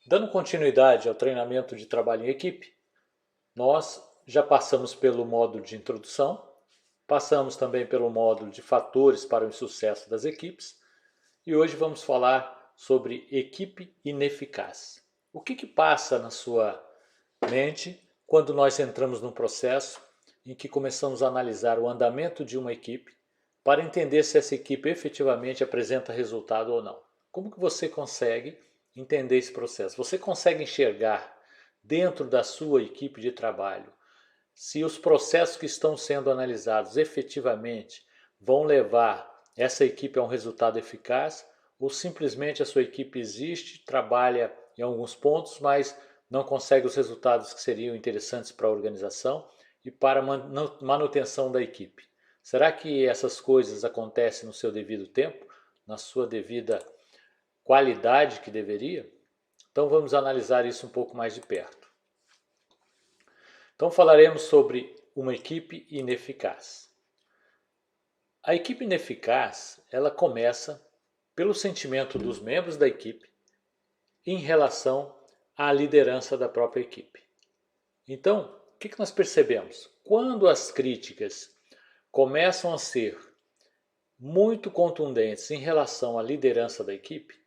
Dando continuidade ao treinamento de trabalho em equipe, nós já passamos pelo módulo de introdução, passamos também pelo módulo de fatores para o sucesso das equipes e hoje vamos falar sobre equipe ineficaz. O que passa na sua mente quando nós entramos num processo em que começamos a analisar o andamento de uma equipe para entender se essa equipe efetivamente apresenta resultado ou não? Como que você consegue entender esse processo? Você consegue enxergar dentro da sua equipe de trabalho se os processos que estão sendo analisados efetivamente vão levar essa equipe a um resultado eficaz ou simplesmente a sua equipe existe, trabalha em alguns pontos, mas não consegue os resultados que seriam interessantes para a organização e para a manutenção da equipe? Será que essas coisas acontecem no seu devido tempo, na sua devida qualidade que deveria? Então vamos analisar isso um pouco mais de perto. Então falaremos sobre uma equipe ineficaz. A equipe ineficaz, ela começa pelo sentimento dos membros da equipe em relação à liderança da própria equipe. Então, o que nós percebemos? Quando as críticas começam a ser muito contundentes em relação à liderança da equipe,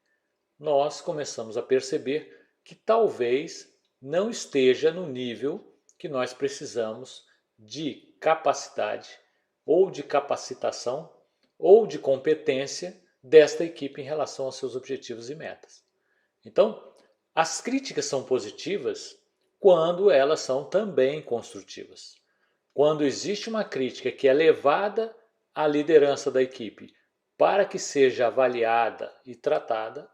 nós começamos a perceber que talvez não esteja no nível que nós precisamos de capacidade ou de capacitação ou de competência desta equipe em relação aos seus objetivos e metas. Então, as críticas são positivas quando elas são também construtivas. Quando existe uma crítica que é levada à liderança da equipe para que seja avaliada e tratada,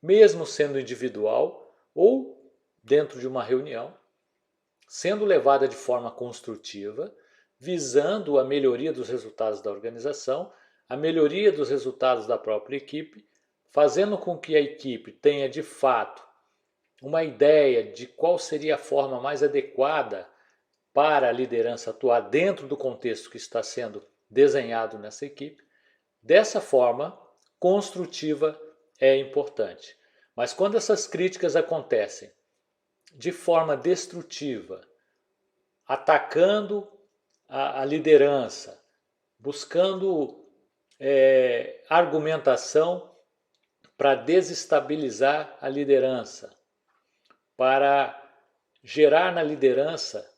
mesmo sendo individual ou dentro de uma reunião, sendo levada de forma construtiva, visando a melhoria dos resultados da organização, a melhoria dos resultados da própria equipe, fazendo com que a equipe tenha de fato uma ideia de qual seria a forma mais adequada para a liderança atuar dentro do contexto que está sendo desenhado nessa equipe. Dessa forma, construtiva é importante. Mas quando essas críticas acontecem de forma destrutiva, atacando a liderança, buscando argumentação para desestabilizar a liderança, para gerar na liderança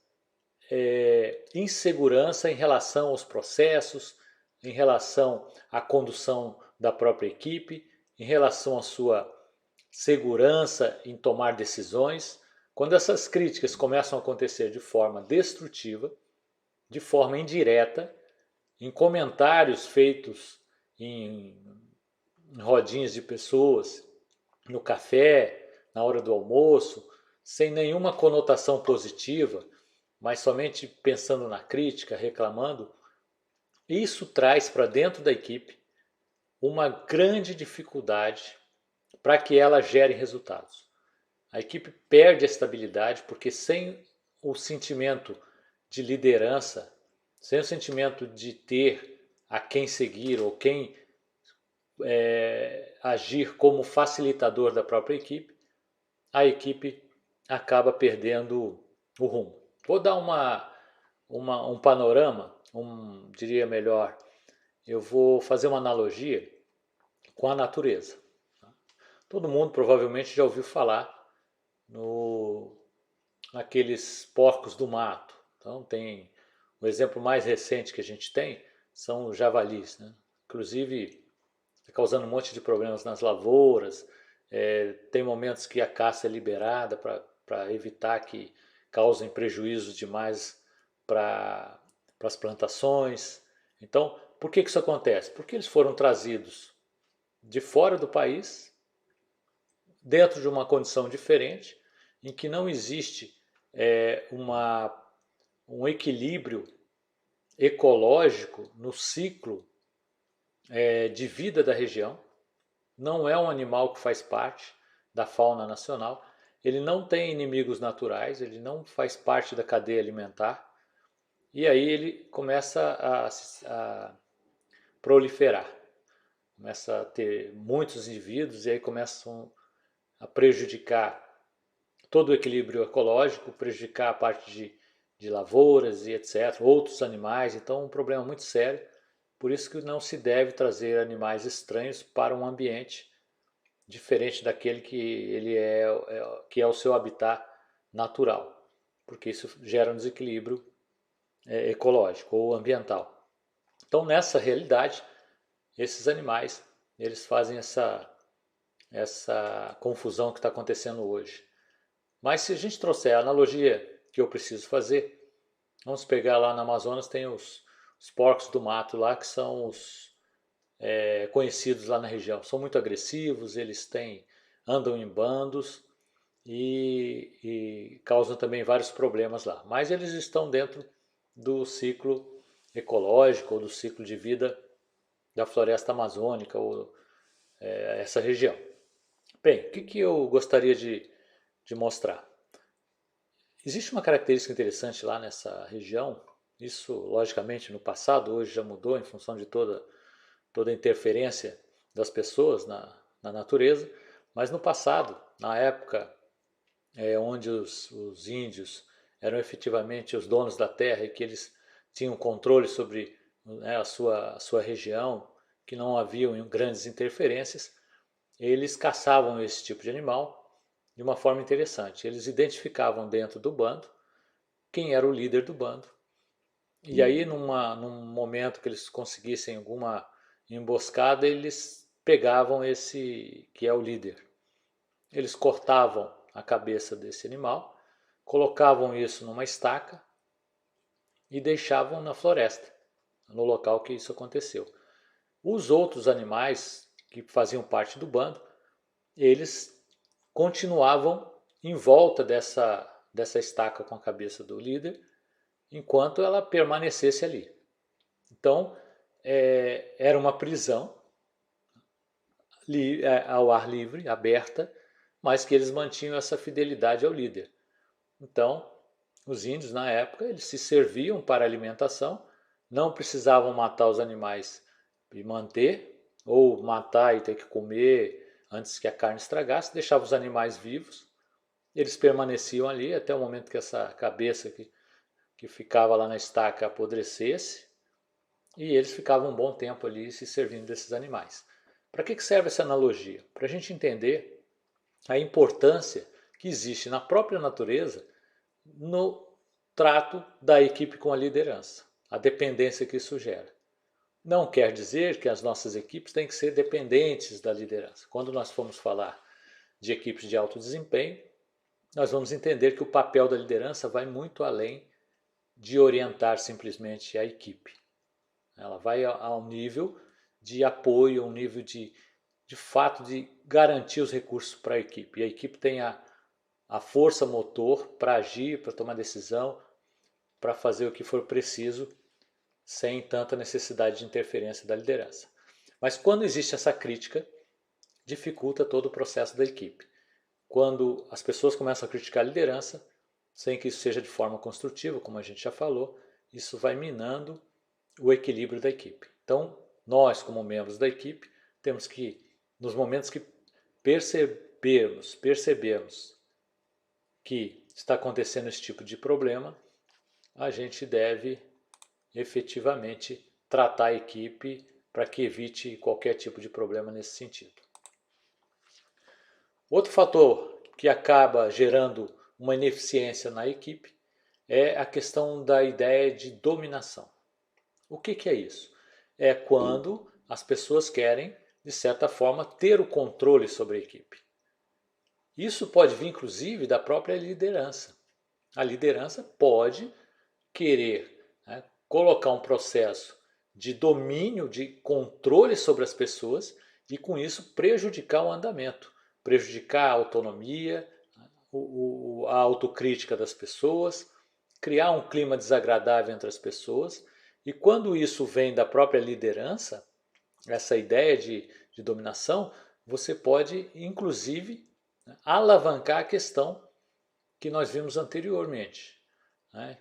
insegurança em relação aos processos, em relação à condução da própria equipe, em relação à sua segurança em tomar decisões. Quando essas críticas começam a acontecer de forma destrutiva, de forma indireta, em comentários feitos em rodinhas de pessoas, no café, na hora do almoço, sem nenhuma conotação positiva, mas somente pensando na crítica, reclamando, isso traz para dentro da equipe uma grande dificuldade para que ela gere resultados. A equipe perde a estabilidade porque sem o sentimento de liderança, sem o sentimento de ter a quem seguir ou quem agir como facilitador da própria equipe, a equipe acaba perdendo o rumo. Vou dar um panorama, diria melhor, eu vou fazer uma analogia com a natureza. Todo mundo provavelmente já ouviu falar naqueles porcos do mato. Então tem o exemplo mais recente que a gente tem são os javalis, né? Inclusive está causando um monte de problemas nas lavouras. Tem momentos que a caça é liberada para evitar que causem prejuízos demais para as plantações. Então, por que isso acontece? Porque eles foram trazidos de fora do país, dentro de uma condição diferente, em que não existe um equilíbrio ecológico no ciclo de vida da região. Não é um animal que faz parte da fauna nacional, ele não tem inimigos naturais, ele não faz parte da cadeia alimentar, e aí ele começa a proliferar, começa a ter muitos indivíduos e aí começam a prejudicar todo o equilíbrio ecológico, prejudicar a parte de lavouras e etc., outros animais. Então, um problema muito sério. Por isso que não se deve trazer animais estranhos para um ambiente diferente daquele que que é o seu habitat natural, porque isso gera um desequilíbrio ecológico ou ambiental. Então, nessa realidade, esses animais eles fazem essa confusão que está acontecendo hoje. Mas se a gente trouxer a analogia que eu preciso fazer, vamos pegar lá no Amazonas, tem os porcos do mato lá, que são os conhecidos lá na região. São muito agressivos, andam em bandos e causam também vários problemas lá. Mas eles estão dentro do ciclo ecológico ou do ciclo de vida da floresta amazônica ou essa região. Bem, o que eu gostaria de mostrar? Existe uma característica interessante lá nessa região, isso logicamente no passado, hoje já mudou em função de toda a interferência das pessoas na natureza, mas no passado, na época onde os índios eram efetivamente os donos da terra e que eles tinham controle sobre a sua região, que não haviam grandes interferências, eles caçavam esse tipo de animal de uma forma interessante. Eles identificavam dentro do bando quem era o líder do bando. E aí, num momento que eles conseguissem alguma emboscada, eles pegavam esse que é o líder. Eles cortavam a cabeça desse animal, colocavam isso numa estaca e deixavam na floresta, no local que isso aconteceu. Os outros animais que faziam parte do bando, eles continuavam em volta dessa estaca com a cabeça do líder, enquanto ela permanecesse ali. Então, era uma prisão ao ar livre, aberta, mas que eles mantinham essa fidelidade ao líder. Então, os índios na época eles se serviam para alimentação, não precisavam matar os animais e manter, ou matar e ter que comer antes que a carne estragasse, deixavam os animais vivos, eles permaneciam ali até o momento que essa cabeça que ficava lá na estaca apodrecesse, e eles ficavam um bom tempo ali se servindo desses animais. Para que serve essa analogia? Para a gente entender a importância que existe na própria natureza no trato da equipe com a liderança, a dependência que isso gera. Não quer dizer que as nossas equipes têm que ser dependentes da liderança. Quando nós formos falar de equipes de alto desempenho, nós vamos entender que o papel da liderança vai muito além de orientar simplesmente a equipe. Ela vai a um nível de apoio, a um nível de fato de garantir os recursos para a equipe. E a equipe tem a força motor para agir, para tomar decisão, para fazer o que for preciso, sem tanta necessidade de interferência da liderança. Mas quando existe essa crítica, dificulta todo o processo da equipe. Quando as pessoas começam a criticar a liderança, sem que isso seja de forma construtiva, como a gente já falou, isso vai minando o equilíbrio da equipe. Então, nós, como membros da equipe, temos que, nos momentos que percebemos que está acontecendo esse tipo de problema, a gente deve efetivamente tratar a equipe para que evite qualquer tipo de problema nesse sentido. Outro fator que acaba gerando uma ineficiência na equipe é a questão da ideia de dominação. O que é isso? É quando as pessoas querem, de certa forma, ter o controle sobre a equipe. Isso pode vir, inclusive, da própria liderança. A liderança pode querer colocar um processo de domínio, de controle sobre as pessoas e, com isso, prejudicar o andamento, prejudicar a autonomia, a autocrítica das pessoas, criar um clima desagradável entre as pessoas. E quando isso vem da própria liderança, essa ideia de dominação, você pode, inclusive, alavancar a questão que nós vimos anteriormente,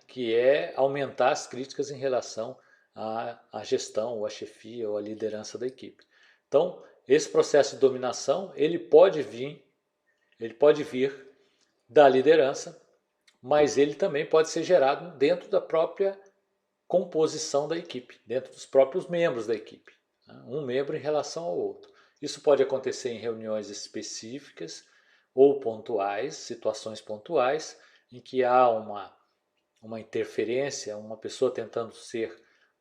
que é aumentar as críticas em relação à gestão, ou à chefia, ou à liderança da equipe. Então, esse processo de dominação, ele pode vir Ele pode vir da liderança, mas ele também pode ser gerado dentro da própria composição da equipe, dentro dos próprios membros da equipe, né? Um membro em relação ao outro. Isso pode acontecer em reuniões específicas ou pontuais, situações pontuais, em que há uma interferência, uma pessoa tentando ser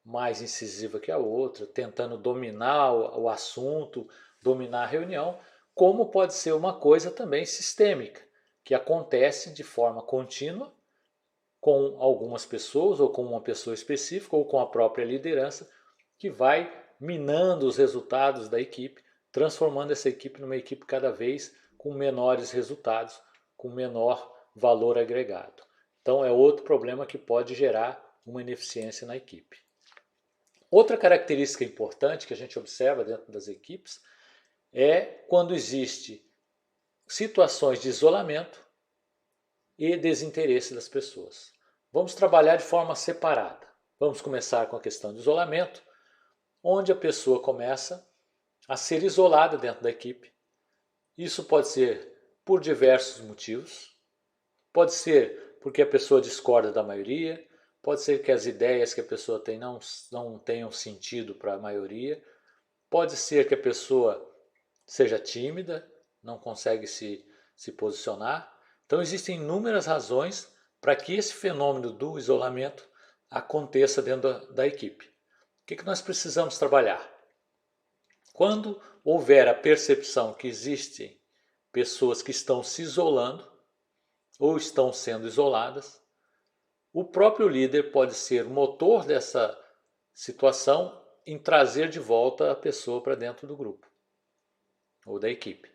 mais incisiva que a outra, tentando dominar o assunto, dominar a reunião, como pode ser uma coisa também sistêmica, que acontece de forma contínua com algumas pessoas, ou com uma pessoa específica, ou com a própria liderança, que vai minando os resultados da equipe, transformando essa equipe numa equipe cada vez com menores resultados, com menor valor agregado. Então é outro problema que pode gerar uma ineficiência na equipe. Outra característica importante que a gente observa dentro das equipes é quando existe situações de isolamento e desinteresse das pessoas. Vamos trabalhar de forma separada. Vamos começar com a questão de isolamento, onde a pessoa começa a ser isolada dentro da equipe. Isso pode ser por diversos motivos. Pode ser porque a pessoa discorda da maioria, pode ser que as ideias que a pessoa tem não tenham sentido para a maioria, pode ser que a pessoa seja tímida, não consegue se posicionar. Então existem inúmeras razões para que esse fenômeno do isolamento aconteça dentro da equipe. O que nós precisamos trabalhar? Quando houver a percepção que existem pessoas que estão se isolando ou estão sendo isoladas, o próprio líder pode ser o motor dessa situação em trazer de volta a pessoa para dentro do grupo ou da equipe.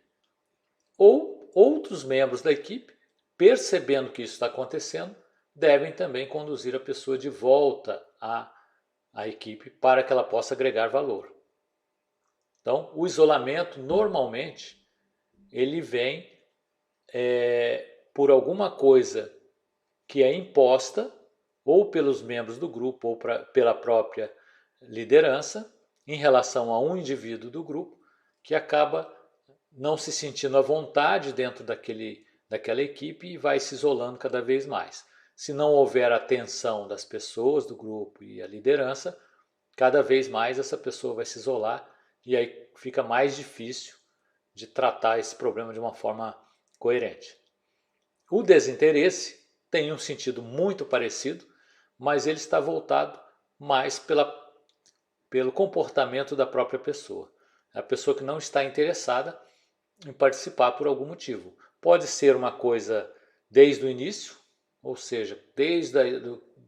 Ou outros membros da equipe, percebendo que isso está acontecendo, devem também conduzir a pessoa de volta à equipe para que ela possa agregar valor. Então, o isolamento, normalmente, ele vem por alguma coisa que é imposta ou pelos membros do grupo ou pela própria liderança em relação a um indivíduo do grupo que acaba não se sentindo à vontade dentro daquela equipe e vai se isolando cada vez mais. Se não houver atenção das pessoas do grupo e a liderança, cada vez mais essa pessoa vai se isolar e aí fica mais difícil de tratar esse problema de uma forma coerente. O desinteresse tem um sentido muito parecido, mas ele está voltado mais pelo comportamento da própria pessoa. A pessoa que não está interessada em participar por algum motivo. Pode ser uma coisa desde o início, ou seja, desde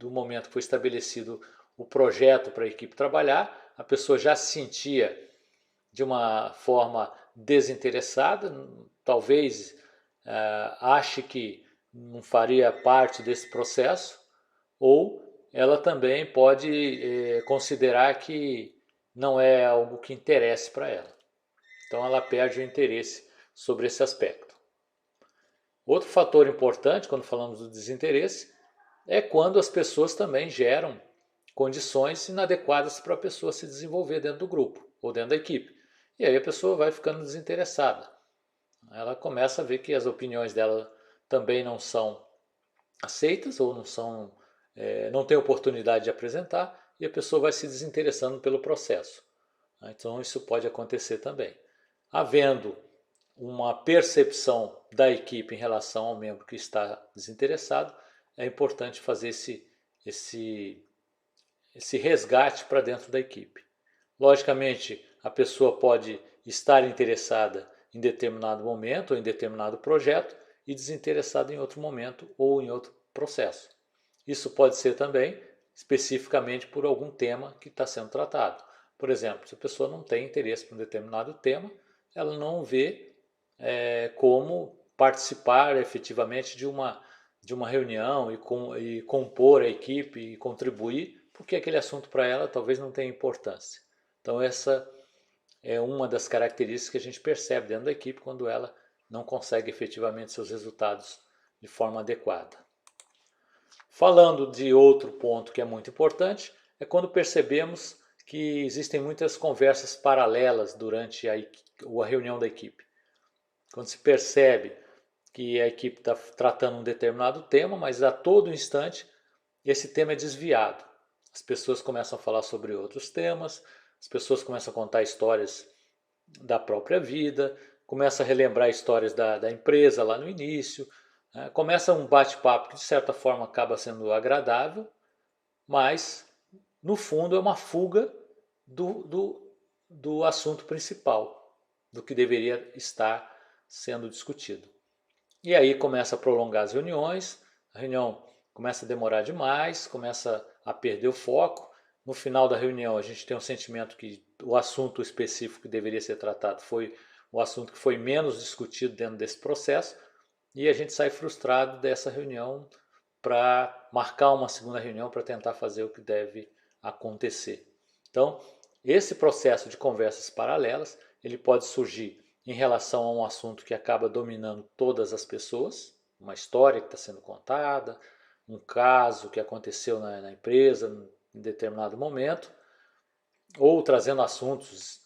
o momento que foi estabelecido o projeto para a equipe trabalhar, a pessoa já se sentia de uma forma desinteressada, talvez ache que não faria parte desse processo, ou ela também pode considerar que não é algo que interesse para ela. Então ela perde o interesse sobre esse aspecto. Outro fator importante quando falamos do desinteresse é quando as pessoas também geram condições inadequadas para a pessoa se desenvolver dentro do grupo ou dentro da equipe. E aí a pessoa vai ficando desinteressada. Ela começa a ver que as opiniões dela também não são aceitas ou não tem oportunidade de apresentar e a pessoa vai se desinteressando pelo processo. Então isso pode acontecer também. Havendo uma percepção da equipe em relação ao membro que está desinteressado, é importante fazer esse resgate para dentro da equipe. Logicamente, a pessoa pode estar interessada em determinado momento ou em determinado projeto e desinteressada em outro momento ou em outro processo. Isso pode ser também especificamente por algum tema que está sendo tratado. Por exemplo, se a pessoa não tem interesse por um determinado tema, ela não vê como participar efetivamente de uma reunião e compor a equipe e contribuir, porque aquele assunto para ela talvez não tenha importância. Então essa é uma das características que a gente percebe dentro da equipe quando ela não consegue efetivamente seus resultados de forma adequada. Falando de outro ponto que é muito importante, é quando percebemos que existem muitas conversas paralelas durante a reunião da equipe. Quando se percebe que a equipe está tratando um determinado tema, mas a todo instante esse tema é desviado. As pessoas começam a falar sobre outros temas, as pessoas começam a contar histórias da própria vida, começam a relembrar histórias da empresa lá no início, né? Começa um bate-papo que de certa forma acaba sendo agradável, mas no fundo é uma fuga do assunto principal, do que deveria estar sendo discutido. E aí começa a prolongar as reuniões, a reunião começa a demorar demais, começa a perder o foco. No final da reunião a gente tem um sentimento que o assunto específico que deveria ser tratado foi o assunto que foi menos discutido dentro desse processo e a gente sai frustrado dessa reunião para marcar uma segunda reunião para tentar fazer o que deve acontecer. Então, esse processo de conversas paralelas, ele pode surgir em relação a um assunto que acaba dominando todas as pessoas, uma história que está sendo contada, um caso que aconteceu na empresa em determinado momento, ou trazendo assuntos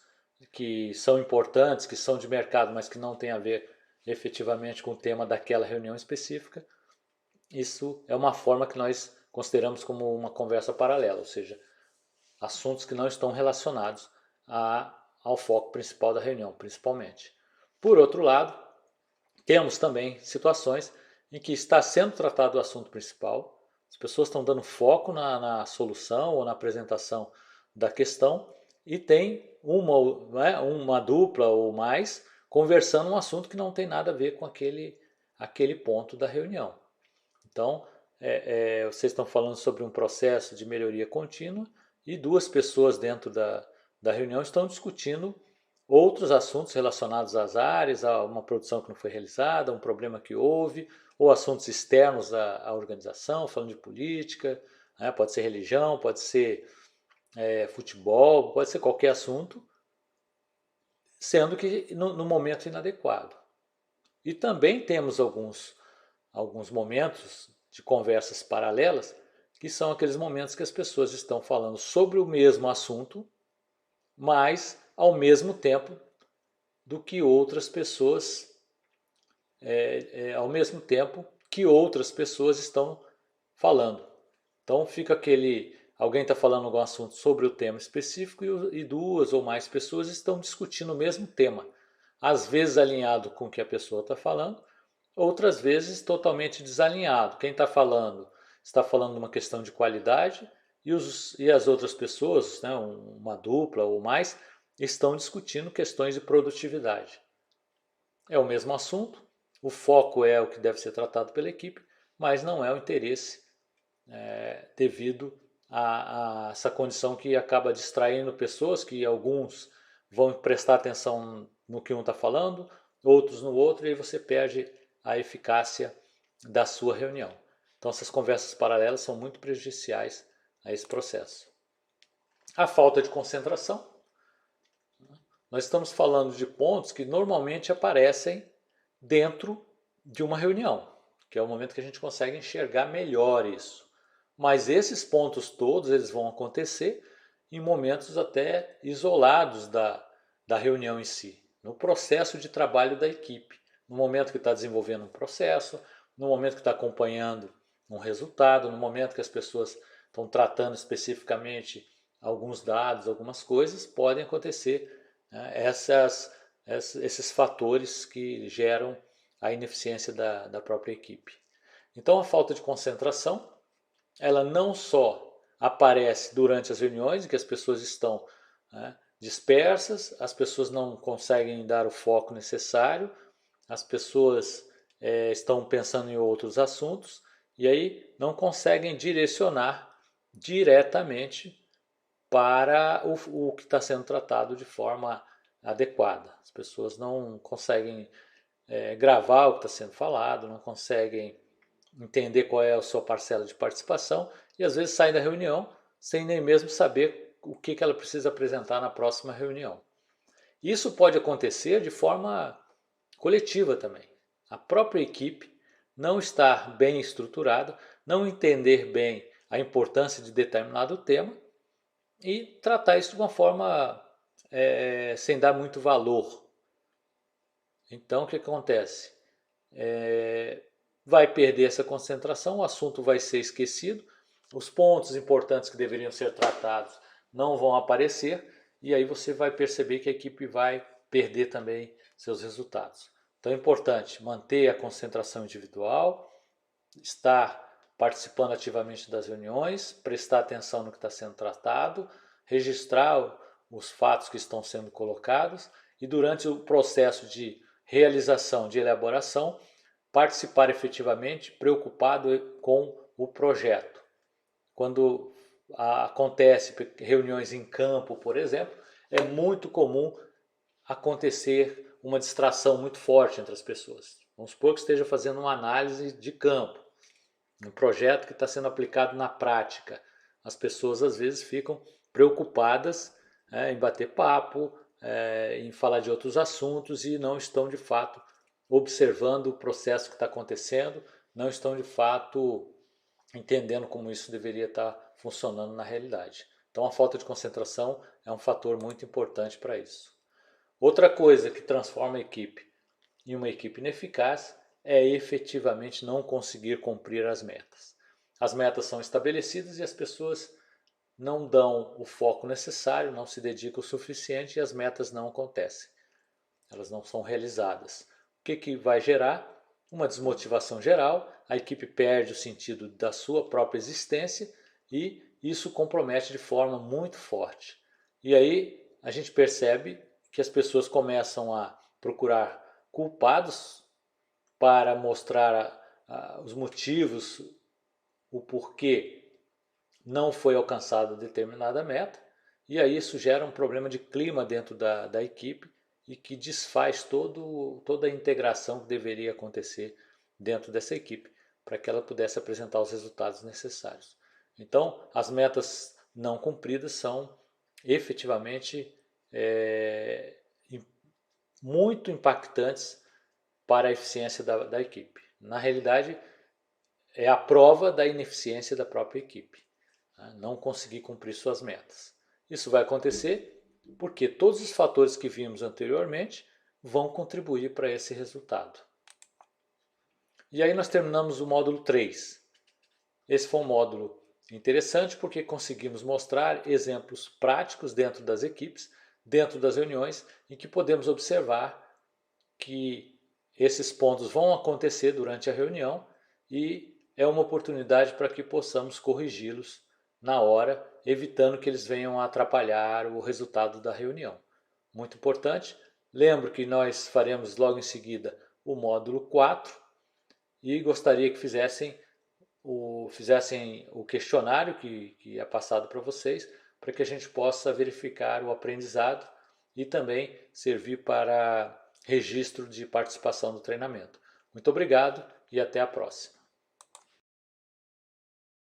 que são importantes, que são de mercado, mas que não têm a ver efetivamente com o tema daquela reunião específica. Isso é uma forma que nós consideramos como uma conversa paralela, ou seja, assuntos que não estão relacionados ao foco principal da reunião, principalmente. Por outro lado, temos também situações em que está sendo tratado o assunto principal, as pessoas estão dando foco na solução ou na apresentação da questão e tem uma dupla ou mais conversando um assunto que não tem nada a ver com aquele ponto da reunião. Então, vocês estão falando sobre um processo de melhoria contínua e duas pessoas dentro da reunião estão discutindo outros assuntos relacionados às áreas, a uma produção que não foi realizada, um problema que houve, ou assuntos externos à organização, falando de política, né? Pode ser religião, pode ser futebol, pode ser qualquer assunto, sendo que no momento inadequado. E também temos alguns momentos de conversas paralelas, que são aqueles momentos que as pessoas estão falando sobre o mesmo assunto, mas ao mesmo tempo do que outras pessoas, ao mesmo tempo que outras pessoas estão falando. Então fica alguém está falando algum assunto sobre o tema específico e duas ou mais pessoas estão discutindo o mesmo tema, às vezes alinhado com o que a pessoa está falando, outras vezes totalmente desalinhado. Quem está falando de uma questão de qualidade e as outras pessoas, né, uma dupla ou mais, estão discutindo questões de produtividade. É o mesmo assunto, o foco é o que deve ser tratado pela equipe, mas não é o interesse devido a essa condição que acaba distraindo pessoas, que alguns vão prestar atenção no que um está falando, outros no outro, e aí você perde a eficácia da sua reunião. Então essas conversas paralelas são muito prejudiciais a esse processo. A falta de concentração. Nós estamos falando de pontos que normalmente aparecem dentro de uma reunião, que é o momento que a gente consegue enxergar melhor isso. Mas esses pontos todos eles vão acontecer em momentos até isolados da reunião em si, no processo de trabalho da equipe, no momento que está desenvolvendo um processo, no momento que está acompanhando um resultado, no momento que as pessoas estão tratando especificamente alguns dados, algumas coisas, podem acontecer, né, esses fatores que geram a ineficiência da própria equipe. Então a falta de concentração, ela não só aparece durante as reuniões, em que as pessoas estão, né, dispersas, as pessoas não conseguem dar o foco necessário, as pessoas estão pensando em outros assuntos e aí não conseguem direcionar diretamente para o que está sendo tratado de forma adequada. As pessoas não conseguem gravar o que está sendo falado, não conseguem entender qual é a sua parcela de participação e às vezes saem da reunião sem nem mesmo saber o que ela precisa apresentar na próxima reunião. Isso pode acontecer de forma coletiva também. A própria equipe não estar bem estruturada, não entender bem a importância de determinado tema e tratar isso de uma forma sem dar muito valor. Então o que acontece? vai perder essa concentração, o assunto vai ser esquecido, os pontos importantes que deveriam ser tratados não vão aparecer, e aí você vai perceber que a equipe vai perder também seus resultados. Então é importante manter a concentração individual, estar participando ativamente das reuniões, prestar atenção no que está sendo tratado, registrar os fatos que estão sendo colocados e durante o processo de realização, de elaboração, participar efetivamente, preocupado com o projeto. Quando acontece reuniões em campo, por exemplo, é muito comum acontecer uma distração muito forte entre as pessoas. Vamos supor que esteja fazendo uma análise de campo, um projeto que está sendo aplicado na prática. As pessoas às vezes ficam preocupadas em bater papo, em falar de outros assuntos e não estão de fato observando o processo que está acontecendo, não estão de fato entendendo como isso deveria estar funcionando na realidade. Então a falta de concentração é um fator muito importante para isso. Outra coisa que transforma a equipe em uma equipe ineficaz é efetivamente não conseguir cumprir as metas. As metas são estabelecidas e as pessoas não dão o foco necessário, não se dedicam o suficiente e as metas não acontecem. Elas não são realizadas. O que vai gerar? Uma desmotivação geral, a equipe perde o sentido da sua própria existência e isso compromete de forma muito forte. E aí a gente percebe que as pessoas começam a procurar culpados para mostrar os motivos, o porquê não foi alcançada determinada meta, e aí isso gera um problema de clima dentro da equipe e que desfaz toda a integração que deveria acontecer dentro dessa equipe para que ela pudesse apresentar os resultados necessários. Então, as metas não cumpridas são efetivamente muito impactantes para a eficiência da equipe. Na realidade, é a prova da ineficiência da própria equipe, não conseguir cumprir suas metas. Isso vai acontecer porque todos os fatores que vimos anteriormente vão contribuir para esse resultado. E aí nós terminamos o módulo 3. Esse foi um módulo interessante porque conseguimos mostrar exemplos práticos dentro das equipes, dentro das reuniões, em que podemos observar que esses pontos vão acontecer durante a reunião e é uma oportunidade para que possamos corrigi-los na hora, evitando que eles venham a atrapalhar o resultado da reunião. Muito importante. Lembro que nós faremos logo em seguida o módulo 4 e gostaria que fizessem o questionário que é passado para vocês, para que a gente possa verificar o aprendizado e também servir para registro de participação no treinamento. Muito obrigado e até a próxima.